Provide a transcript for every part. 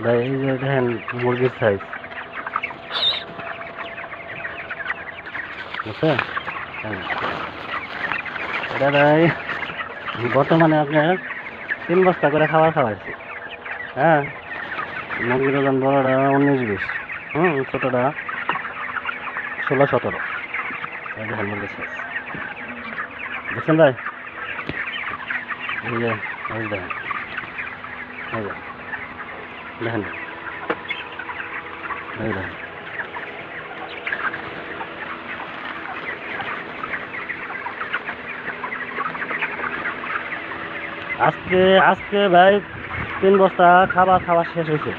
ভাই এই যে দেখেন মুরগির সাইজ, বুঝছেন? হ্যাঁ, এটা ভাই বর্তমানে আপনার 3 বস্তা করে খাবার খাওয়াইছি। হ্যাঁ, মুরগির ওজন বড়টা 19-20, ছোটটা 16-17। এই দেখেন মুরগির সাইজ, বুঝছেন ভাই? এই যে এই দেখেন, এই যে দেখেন, এই দেখেন। আজকে আজকে ভাই 3 বস্তা খাবার খাওয়া শেষ হয়েছে,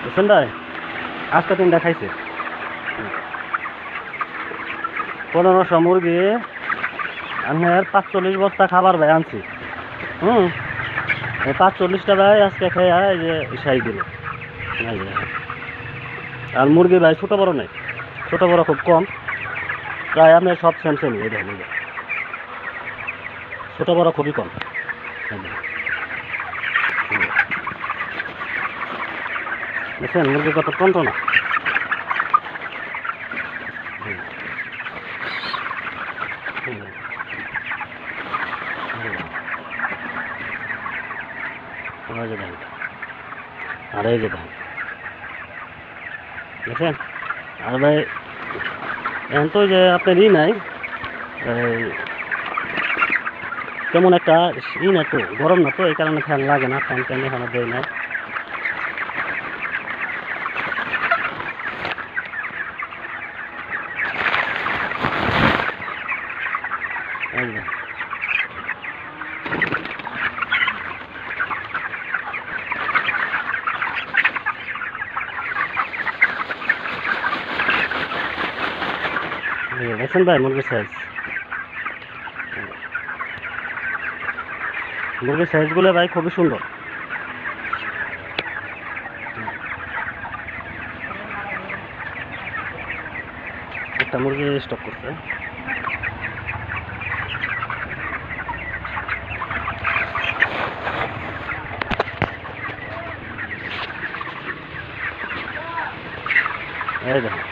বুঝছেন ভাই? আজকে 3টা খাইছে। 1500 মুরগি আপনার 45 বস্তা খাবার ভাই আনছি। এই 45টা ভাই আজকে খেয়ে এই যে সাই দিল। এই যে। আর মুরগি ভাই ছোট বড় নেই, ছোট বড় খুব কম, প্রায় আপনার সব সেম সেমই। এই দেখেন, এই যে ছোট বড় খুবই কম। এই দেখেন। বুঝছেন মুরগি কত টনটনা। আর এই যে দেখেন, বুঝছেন? আর ভাই এখন তো যে আপনার নাই, তেমন একটা না, তো গরম না, তো এই কারণে ফ্যান লাগে না, ফ্যান ট্যান এখানে দেয় নাই। দেখছেন ভাই মুরগির সাইজ, মুরগির সাইজগুলো ভাই খুবই সুন্দর। একটা মুরগি স্টক করছে। এই দেখেন।